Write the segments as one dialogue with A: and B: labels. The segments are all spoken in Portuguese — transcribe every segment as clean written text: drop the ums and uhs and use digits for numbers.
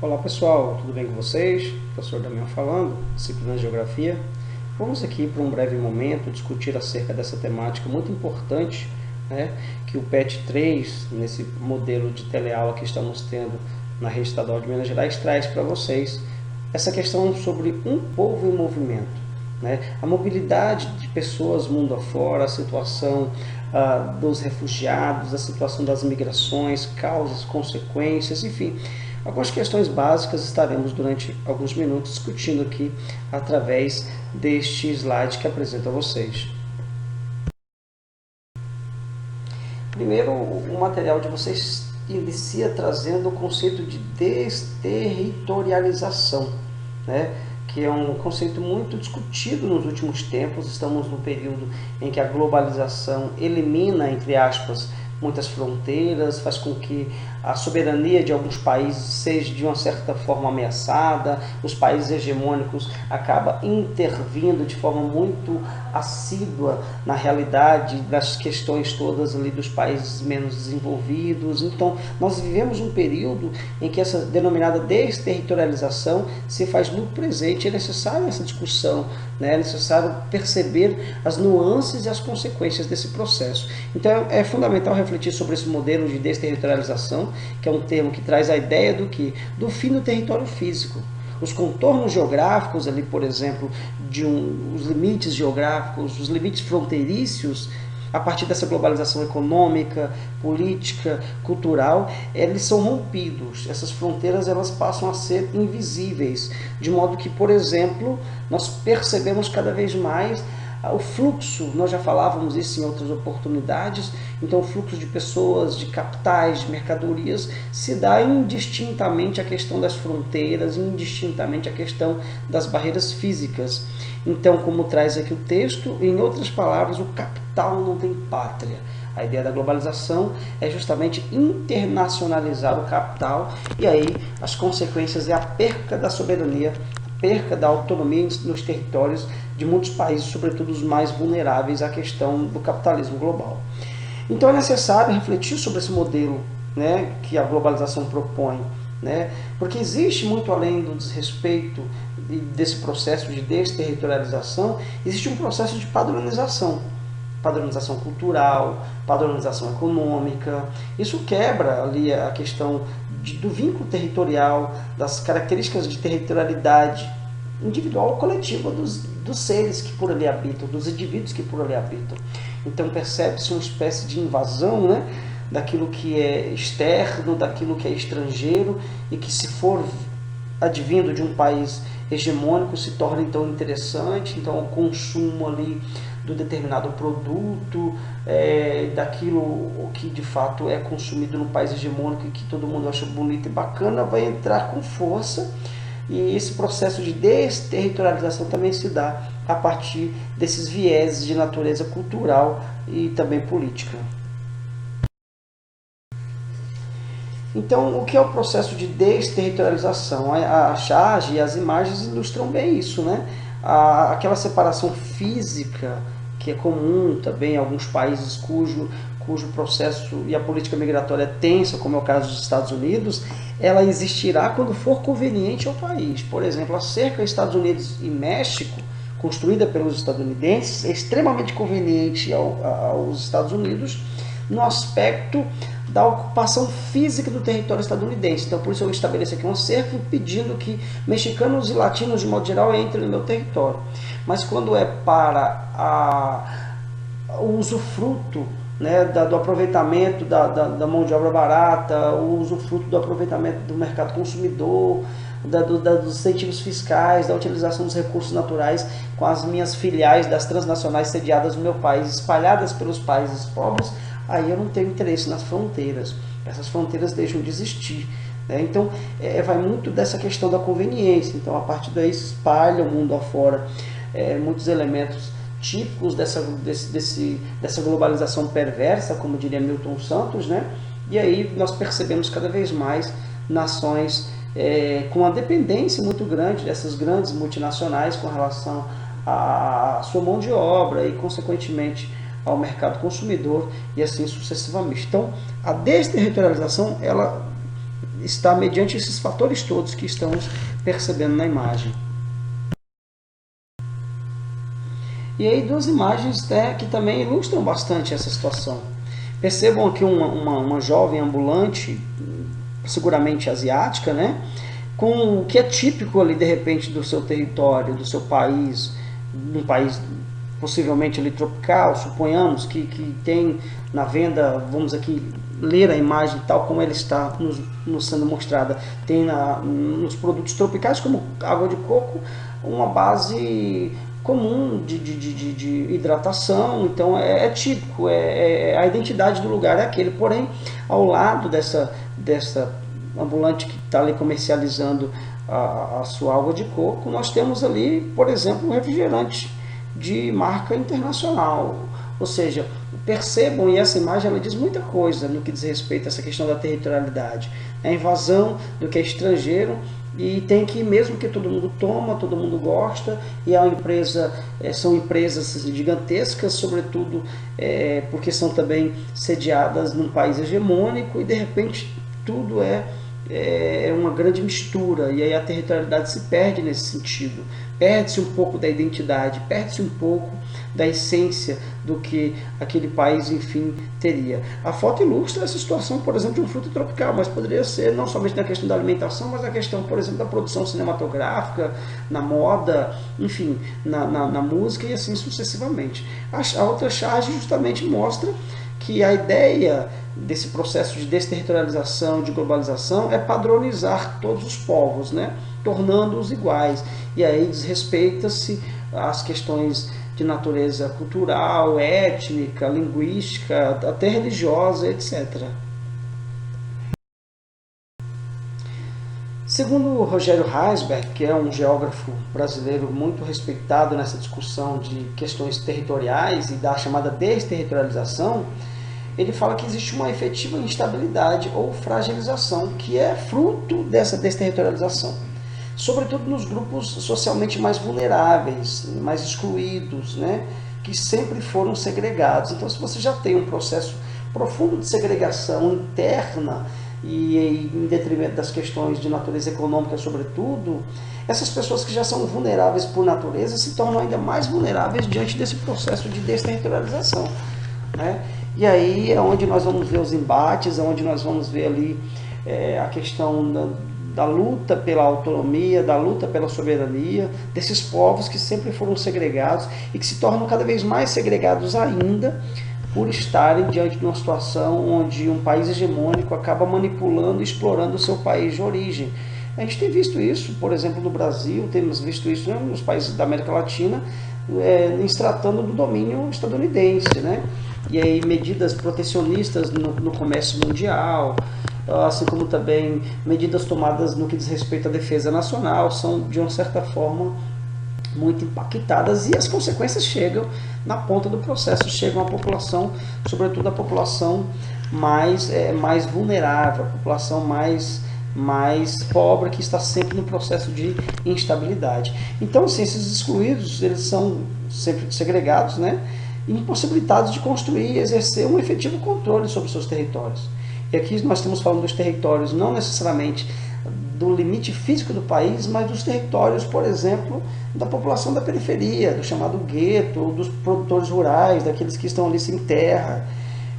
A: Olá pessoal, tudo bem com vocês? Professor Damião falando, disciplina de Geografia. Vamos aqui para um breve momento discutir acerca dessa temática muito importante, né, que o PET 3, nesse modelo de teleaula que estamos tendo na Rede Estadual de Minas Gerais, traz para vocês essa questão sobre um povo em movimento. Né? A mobilidade de pessoas mundo afora, a situação dos refugiados, a situação das migrações, causas, consequências, enfim, algumas questões básicas estaremos durante alguns minutos discutindo aqui através deste slide que apresento a vocês. Primeiro, o material de vocês inicia trazendo o conceito de desterritorialização, né? Que é um conceito muito discutido nos últimos tempos. Estamos no período em que a globalização elimina, entre aspas, muitas fronteiras, faz com que a soberania de alguns países seja de uma certa forma ameaçada, os países hegemônicos acabam intervindo de forma muito assídua na realidade das questões todas ali dos países menos desenvolvidos. Então, nós vivemos um período em que essa denominada desterritorialização se faz muito presente. É necessário essa discussão, né? É necessário perceber as nuances e as consequências desse processo. Então, é fundamental refletir sobre esse modelo de desterritorialização, que é um termo que traz a ideia do que? Do fim do território físico. Os contornos geográficos ali, por exemplo, os limites geográficos, os limites fronteiriços, a partir dessa globalização econômica, política, cultural, eles são rompidos. Essas fronteiras elas passam a ser invisíveis, de modo que, por exemplo, nós percebemos cada vez mais o fluxo, nós já falávamos isso em outras oportunidades, então o fluxo de pessoas, de capitais, de mercadorias, se dá indistintamente a questão das fronteiras, indistintamente a questão das barreiras físicas. Então, como traz aqui o texto, em outras palavras, o capital não tem pátria. A ideia da globalização é justamente internacionalizar o capital, e aí as consequências é a perca da soberania, perca da autonomia nos territórios de muitos países, sobretudo os mais vulneráveis à questão do capitalismo global. Então é necessário refletir sobre esse modelo, né, que a globalização propõe, né, porque existe muito além do desrespeito desse processo de desterritorialização, existe um processo de padronização cultural, padronização econômica. Isso quebra ali a questão do vínculo territorial, das características de territorialidade individual ou coletiva dos seres que por ali habitam, dos indivíduos que por ali habitam. Então percebe-se uma espécie de invasão, né, daquilo que é externo, daquilo que é estrangeiro, e que, se for advindo de um país hegemônico, se torna então interessante. Então o consumo ali do determinado produto, daquilo que de fato é consumido no país hegemônico e que todo mundo acha bonito e bacana, vai entrar com força. E esse processo de desterritorialização também se dá a partir desses vieses de natureza cultural e também política. Então, o que é o processo de desterritorialização? A charge e as imagens ilustram bem isso, né? Aquela separação física que é comum também em alguns países cujo processo e a política migratória é tensa, como é o caso dos Estados Unidos, ela existirá quando for conveniente ao país. Por exemplo, a cerca Estados Unidos e México, construída pelos estadunidenses, é extremamente conveniente aos Estados Unidos no aspecto da ocupação física do território estadunidense. Então, por isso eu estabeleço aqui uma cerca impedindo que mexicanos e latinos, de modo geral, entrem no meu território. Mas quando é para o usufruto, né, do aproveitamento da mão de obra barata, o usufruto do aproveitamento do mercado consumidor, dos incentivos fiscais, da utilização dos recursos naturais com as minhas filiais das transnacionais sediadas no meu país, espalhadas pelos países pobres, aí eu não tenho interesse nas fronteiras. Essas fronteiras deixam de existir. Né? Então, vai muito dessa questão da conveniência. Então, a partir daí se espalha o mundo afora muitos elementos típicos dessa globalização perversa, como diria Milton Santos, né? E aí nós percebemos cada vez mais nações com uma dependência muito grande dessas grandes multinacionais com relação à sua mão de obra e, consequentemente, ao mercado consumidor e assim sucessivamente. Então, a desterritorialização, ela está mediante esses fatores todos que estamos percebendo na imagem. E aí duas imagens, né, que também ilustram bastante essa situação. Percebam aqui uma jovem ambulante, seguramente asiática, né, com o que é típico ali de repente do seu território, do seu país, um país possivelmente ali tropical, suponhamos, que tem na venda, vamos aqui ler a imagem tal como ela está nos sendo mostrada, tem nos produtos tropicais como água de coco uma base comum de hidratação, então é típico, a identidade do lugar é aquele, porém ao lado dessa ambulante que está ali comercializando a sua água de coco, nós temos ali, por exemplo, um refrigerante de marca internacional. Ou seja, percebam, e essa imagem ela diz muita coisa no que diz respeito a essa questão da territorialidade, a invasão do que é estrangeiro, e tem que, mesmo que todo mundo toma, todo mundo gosta, e a empresa, são empresas gigantescas, sobretudo porque são também sediadas num país hegemônico, e de repente tudo é uma grande mistura, e aí a territorialidade se perde nesse sentido. Perde-se um pouco da identidade, perde-se um pouco da essência do que aquele país, enfim, teria. A foto ilustra essa situação, por exemplo, de um fruto tropical, mas poderia ser não somente na questão da alimentação, mas na questão, por exemplo, da produção cinematográfica, na moda, enfim, na música e assim sucessivamente. A outra charge justamente mostra que a ideia desse processo de desterritorialização, de globalização, é padronizar todos os povos, né? Tornando-os iguais. E aí desrespeita-se as questões de natureza cultural, étnica, linguística, até religiosa, etc. Segundo Rogério Heisberg, que é um geógrafo brasileiro muito respeitado nessa discussão de questões territoriais e da chamada desterritorialização, ele fala que existe uma efetiva instabilidade ou fragilização que é fruto dessa desterritorialização, sobretudo nos grupos socialmente mais vulneráveis, mais excluídos, né, que sempre foram segregados. Então, se você já tem um processo profundo de segregação interna e em detrimento das questões de natureza econômica, sobretudo, essas pessoas que já são vulneráveis por natureza se tornam ainda mais vulneráveis diante desse processo de desterritorialização, né? E aí é onde nós vamos ver os embates, é onde nós vamos ver ali a questão da luta pela autonomia, da luta pela soberania, desses povos que sempre foram segregados e que se tornam cada vez mais segregados ainda por estarem diante de uma situação onde um país hegemônico acaba manipulando e explorando o seu país de origem. A gente tem visto isso, por exemplo, no Brasil, temos visto isso nos países da América Latina, se tratando do domínio estadunidense, né? E aí medidas protecionistas no comércio mundial, assim como também medidas tomadas no que diz respeito à defesa nacional, são de uma certa forma muito impactadas, e as consequências chegam na ponta do processo, chegam à população, sobretudo a população mais vulnerável, a população mais pobre, que está sempre no processo de instabilidade. Então, assim, esses excluídos, eles são sempre segregados, né, impossibilitados de construir e exercer um efetivo controle sobre seus territórios. E aqui nós estamos falando dos territórios, não necessariamente do limite físico do país, mas dos territórios, por exemplo, da população da periferia, do chamado gueto, ou dos produtores rurais, daqueles que estão ali sem terra,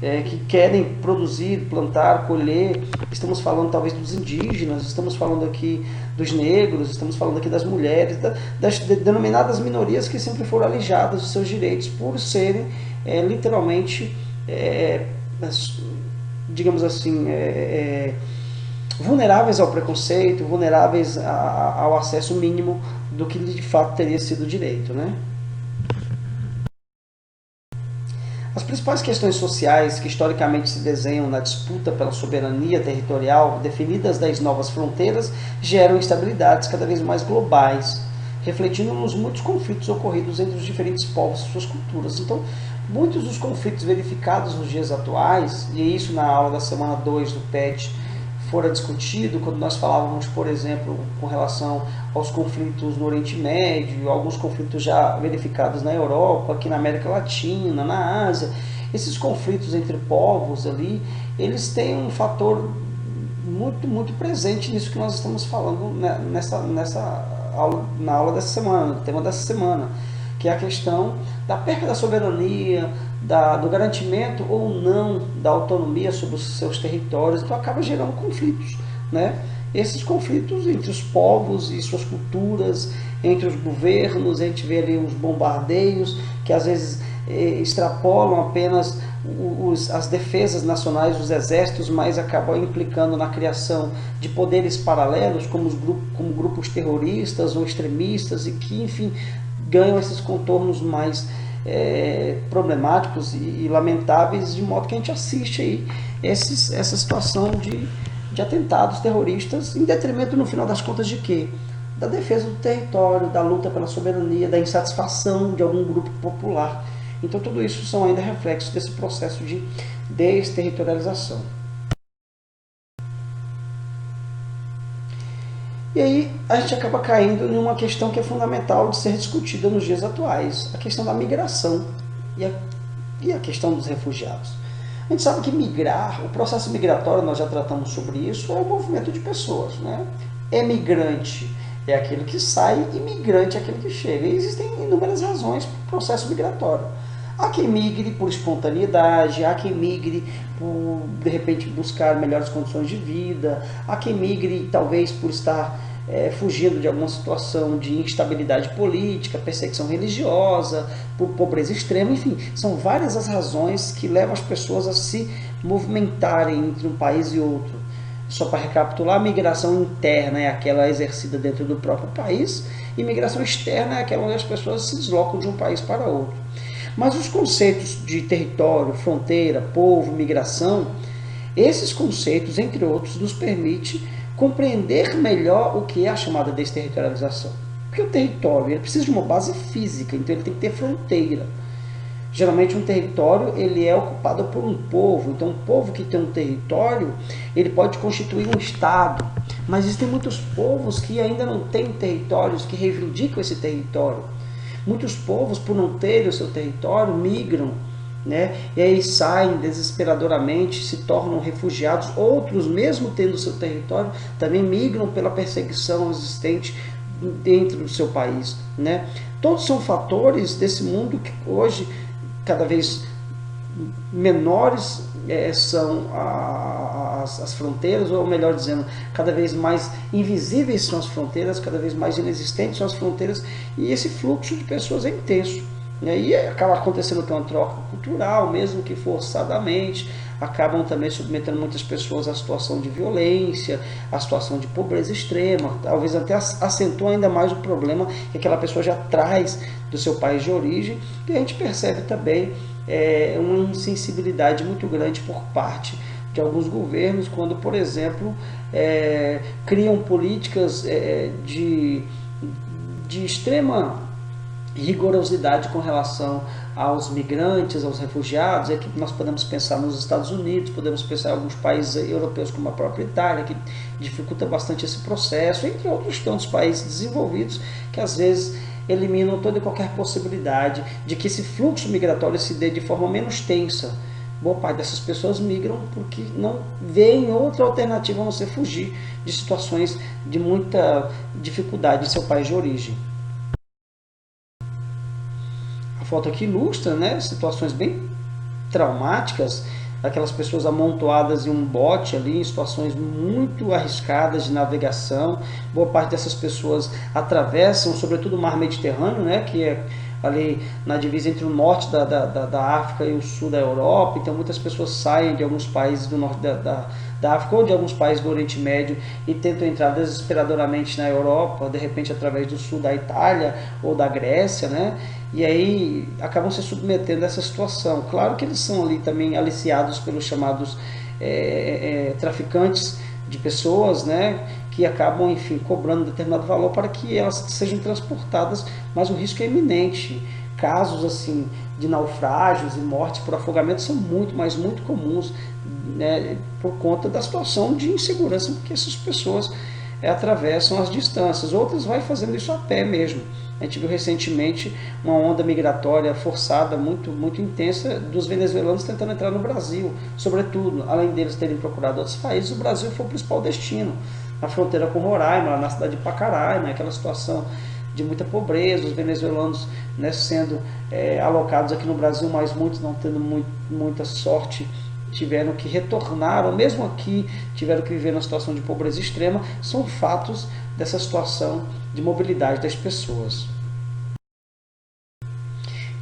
A: que querem produzir, plantar, colher. Estamos falando talvez dos indígenas, estamos falando aqui dos negros, estamos falando aqui das mulheres, das denominadas minorias que sempre foram alijadas dos seus direitos por serem literalmente, digamos assim, vulneráveis ao preconceito, vulneráveis ao acesso mínimo do que de fato teria sido direito, né? As principais questões sociais que historicamente se desenham na disputa pela soberania territorial, definidas das novas fronteiras, geram instabilidades cada vez mais globais, refletindo nos muitos conflitos ocorridos entre os diferentes povos e suas culturas. Então, muitos dos conflitos verificados nos dias atuais, e isso na aula da semana 2 do PET fora discutido, quando nós falávamos, por exemplo, com relação aos conflitos no Oriente Médio, alguns conflitos já verificados na Europa, aqui na América Latina, na Ásia. Esses conflitos entre povos ali, eles têm um fator muito presente nisso que nós estamos falando, né, nessa aula, na aula dessa semana, no tema dessa semana, que é a questão da perda da soberania, do garantimento ou não da autonomia sobre os seus territórios. Então acaba gerando conflitos, né? Esses conflitos entre os povos e suas culturas, entre os governos, a gente vê ali uns bombardeios que às vezes extrapolam apenas as defesas nacionais, os exércitos, mas acabam implicando na criação de poderes paralelos, como grupos terroristas ou extremistas, e que, enfim, ganham esses contornos mais problemáticos e lamentáveis, de modo que a gente assiste aí essa situação de atentados terroristas, em detrimento, no final das contas, de quê? Da defesa do território, da luta pela soberania, da insatisfação de algum grupo popular. Então tudo isso são ainda reflexos desse processo de desterritorialização. E aí a gente acaba caindo em uma questão que é fundamental de ser discutida nos dias atuais, a questão da migração e a questão dos refugiados. A gente sabe que migrar, o processo migratório, nós já tratamos sobre isso, é um movimento de pessoas, né? Emigrante é aquele que sai, imigrante é aquele que chega. E existem inúmeras razões para o processo migratório. Há quem migre por espontaneidade, há quem migre por, de repente, buscar melhores condições de vida, há quem migre talvez por estar fugindo de alguma situação de instabilidade política, perseguição religiosa, por pobreza extrema, enfim, são várias as razões que levam as pessoas a se movimentarem entre um país e outro. Só para recapitular, a migração interna é aquela exercida dentro do próprio país, e migração externa é aquela onde as pessoas se deslocam de um país para outro. Mas os conceitos de território, fronteira, povo, migração, esses conceitos, entre outros, nos permitem compreender melhor o que é a chamada desterritorialização. Porque o território ele precisa de uma base física, então ele tem que ter fronteira. Geralmente um território ele é ocupado por um povo, então um povo que tem um território, ele pode constituir um estado, mas existem muitos povos que ainda não têm territórios, que reivindicam esse território. Muitos povos, por não terem o seu território, migram, né? E aí saem desesperadoramente, se tornam refugiados. Outros, mesmo tendo o seu território, também migram pela perseguição existente dentro do seu país, né? Todos são fatores desse mundo que hoje, cada vez menores são as fronteiras, ou melhor dizendo, cada vez mais invisíveis são as fronteiras, cada vez mais inexistentes são as fronteiras, e esse fluxo de pessoas é intenso. E aí acaba acontecendo uma troca cultural, mesmo que forçadamente, acabam também submetendo muitas pessoas à situação de violência, à situação de pobreza extrema, talvez até acentua ainda mais o problema que aquela pessoa já traz do seu país de origem, e a gente percebe também uma insensibilidade muito grande por parte de alguns governos, quando, por exemplo, criam políticas de extrema rigorosidade com relação aos migrantes, aos refugiados. Aqui nós podemos pensar nos Estados Unidos, podemos pensar em alguns países europeus como a própria Itália, que dificulta bastante esse processo, entre outros tantos países desenvolvidos que às vezes eliminam toda e qualquer possibilidade de que esse fluxo migratório se dê de forma menos tensa. Boa parte dessas pessoas migram porque não veem outra alternativa a não ser fugir de situações de muita dificuldade em seu país de origem. A foto aqui ilustra, né, situações bem traumáticas, aquelas pessoas amontoadas em um bote ali, em situações muito arriscadas de navegação. Boa parte dessas pessoas atravessam, sobretudo o mar Mediterrâneo, né, que é ali na divisa entre o norte da África e o sul da Europa. Então muitas pessoas saem de alguns países do norte da África ou de alguns países do Oriente Médio e tentam entrar desesperadoramente na Europa, de repente através do sul da Itália ou da Grécia, né? E aí acabam se submetendo a essa situação. Claro que eles são ali também aliciados pelos chamados traficantes de pessoas, né? Que acabam, enfim, cobrando determinado valor para que elas sejam transportadas, mas o risco é iminente. Casos assim de naufrágios e mortes por afogamento são muito, mas muito comuns, né, por conta da situação de insegurança que essas pessoas atravessam as distâncias, outras vai fazendo isso a pé mesmo. A gente viu recentemente uma onda migratória forçada muito intensa dos venezuelanos tentando entrar no Brasil. Sobretudo, além deles terem procurado outros países, o Brasil foi o principal destino. Na fronteira com Roraima, na cidade de Pacaraima, aquela situação de muita pobreza, os venezuelanos, né, sendo alocados aqui no Brasil, mas muitos não tendo muita sorte, tiveram que retornar, ou mesmo aqui tiveram que viver numa situação de pobreza extrema. São fatos dessa situação de mobilidade das pessoas.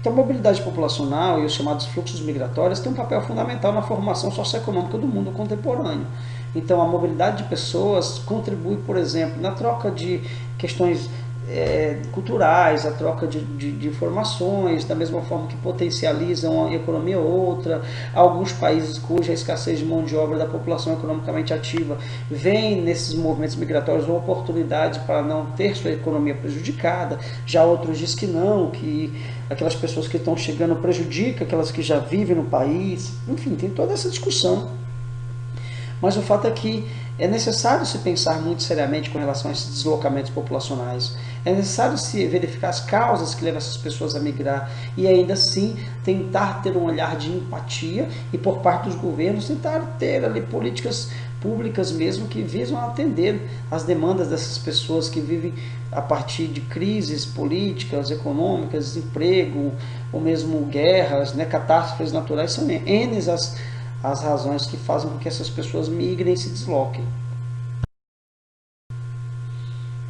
A: Então, a mobilidade populacional e os chamados fluxos migratórios têm um papel fundamental na formação socioeconômica do mundo contemporâneo. Então, a mobilidade de pessoas contribui, por exemplo, na troca de questões culturais, a troca de informações, da mesma forma que potencializam uma economia ou outra. Alguns países cuja escassez de mão de obra da população economicamente ativa vem nesses movimentos migratórios uma oportunidade para não ter sua economia prejudicada. Já outros dizem que não, que aquelas pessoas que estão chegando prejudicam aquelas que já vivem no país. Enfim, tem toda essa discussão. Mas o fato é que é necessário se pensar muito seriamente com relação a esses deslocamentos populacionais. É necessário se verificar as causas que levam essas pessoas a migrar e ainda assim tentar ter um olhar de empatia e por parte dos governos tentar ter ali políticas públicas mesmo que visam atender as demandas dessas pessoas que vivem a partir de crises políticas, econômicas, desemprego ou mesmo guerras, né, catástrofes naturais. São N as razões que fazem com que essas pessoas migrem e se desloquem.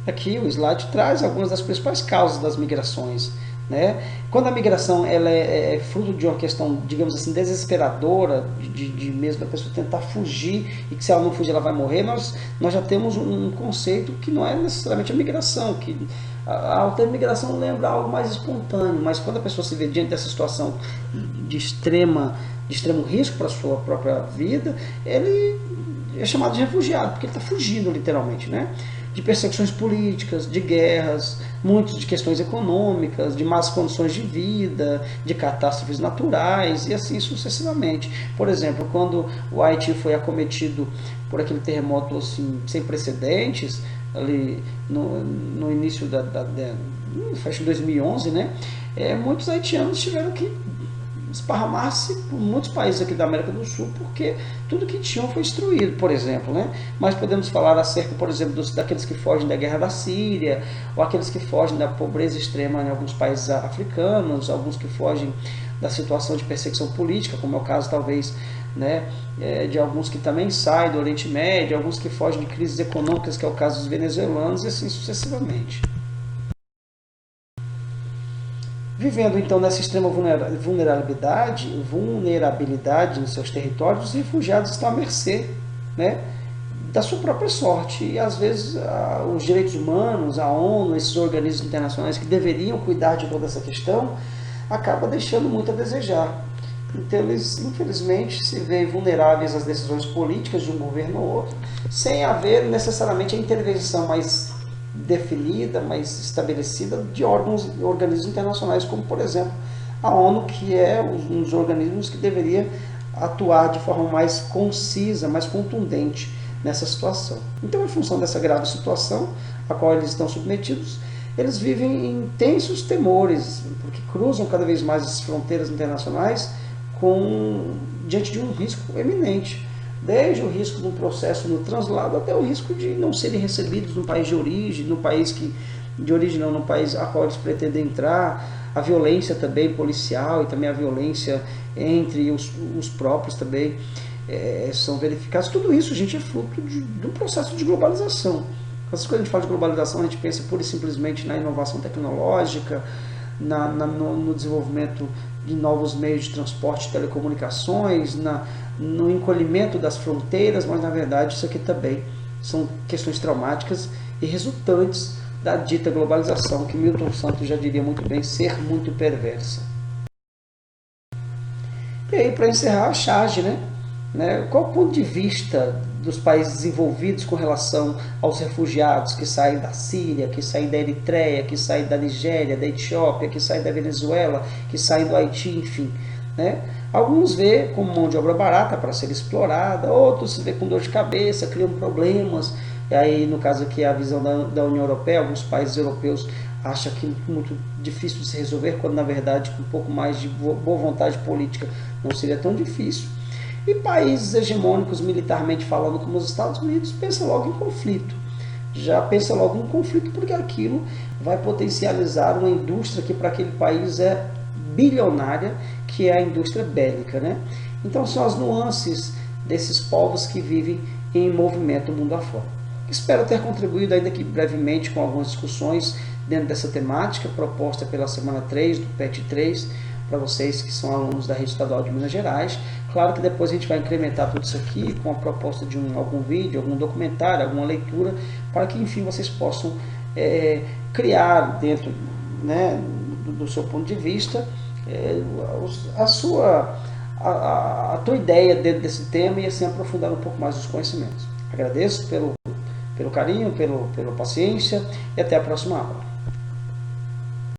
A: Aqui o slide traz algumas das principais causas das migrações. Né? Quando a migração ela é fruto de uma questão, digamos assim, desesperadora, de mesmo a pessoa tentar fugir e que se ela não fugir ela vai morrer, nós já temos um conceito que não é necessariamente a migração, que o termo migração lembra algo mais espontâneo, mas quando a pessoa se vê diante dessa situação de extremo risco para a sua própria vida, ele é chamado de refugiado, porque ele está fugindo literalmente, né? De perseguições políticas, de guerras, muitos de questões econômicas, de más condições de vida, de catástrofes naturais e assim sucessivamente. Por exemplo, quando o Haiti foi acometido por aquele terremoto assim, sem precedentes, ali no início fecho de 2011, né? Muitos haitianos tiveram que esparramar-se por muitos países aqui da América do Sul, porque tudo que tinham foi destruído, por exemplo. Né? Mas podemos falar acerca, por exemplo, daqueles que fogem da guerra da Síria, ou aqueles que fogem da pobreza extrema em alguns países africanos, alguns que fogem da situação de perseguição política, como é o caso, talvez, né, de alguns que também saem do Oriente Médio, alguns que fogem de crises econômicas, que é o caso dos venezuelanos, e assim sucessivamente. Vivendo então nessa extrema vulnerabilidade nos seus territórios, os refugiados estão à mercê, né, da sua própria sorte. E às vezes os direitos humanos, a ONU, esses organismos internacionais que deveriam cuidar de toda essa questão, acabam deixando muito a desejar. Então eles infelizmente se veem vulneráveis às decisões políticas de um governo ou outro, sem haver necessariamente a intervenção mais definida, mais estabelecida de organismos internacionais, como por exemplo a ONU, que é um dos organismos que deveria atuar de forma mais concisa, mais contundente nessa situação. Então, em função dessa grave situação a qual eles estão submetidos, eles vivem em intensos temores, porque cruzam cada vez mais as fronteiras internacionais diante de um risco eminente. Desde o risco de um processo no translado até o risco de não serem recebidos no país de origem, no país no país a qual eles pretendem entrar, a violência também policial e também a violência entre os próprios também são verificados. Tudo isso, gente, é fruto de um processo de globalização. Quando a gente fala de globalização, a gente pensa pura e simplesmente na inovação tecnológica, no desenvolvimento de novos meios de transporte e telecomunicações, no encolhimento das fronteiras, mas na verdade isso aqui também são questões traumáticas e resultantes da dita globalização, que Milton Santos já diria muito bem, ser muito perversa. E aí, para encerrar, a charge, né? Qual o ponto de vista dos países desenvolvidos com relação aos refugiados que saem da Síria, que saem da Eritreia, que saem da Nigéria, da Etiópia, que saem da Venezuela, que saem do Haiti, enfim, né? Alguns vê como mão de obra barata para ser explorada, outros se vê com dor de cabeça, criam problemas e aí no caso aqui a visão da União Europeia, alguns países europeus acham aquilo muito difícil de se resolver, quando na verdade com um pouco mais de boa vontade política não seria tão difícil. E países hegemônicos militarmente falando, como os Estados Unidos, pensam logo em conflito. Já pensa logo em conflito porque aquilo vai potencializar uma indústria que para aquele país é bilionária, que é a indústria bélica, né? Então são as nuances desses povos que vivem em movimento mundo afora. Espero ter contribuído ainda aqui brevemente com algumas discussões dentro dessa temática proposta pela semana 3 do PET 3 para vocês que são alunos da Rede Estadual de Minas Gerais. Claro que depois a gente vai incrementar tudo isso aqui com a proposta de algum vídeo, algum documentário, alguma leitura, para que enfim vocês possam criar dentro, né, do seu ponto de vista a tua ideia dentro desse tema e assim aprofundar um pouco mais os conhecimentos. Agradeço pelo carinho, pela paciência e até a próxima aula.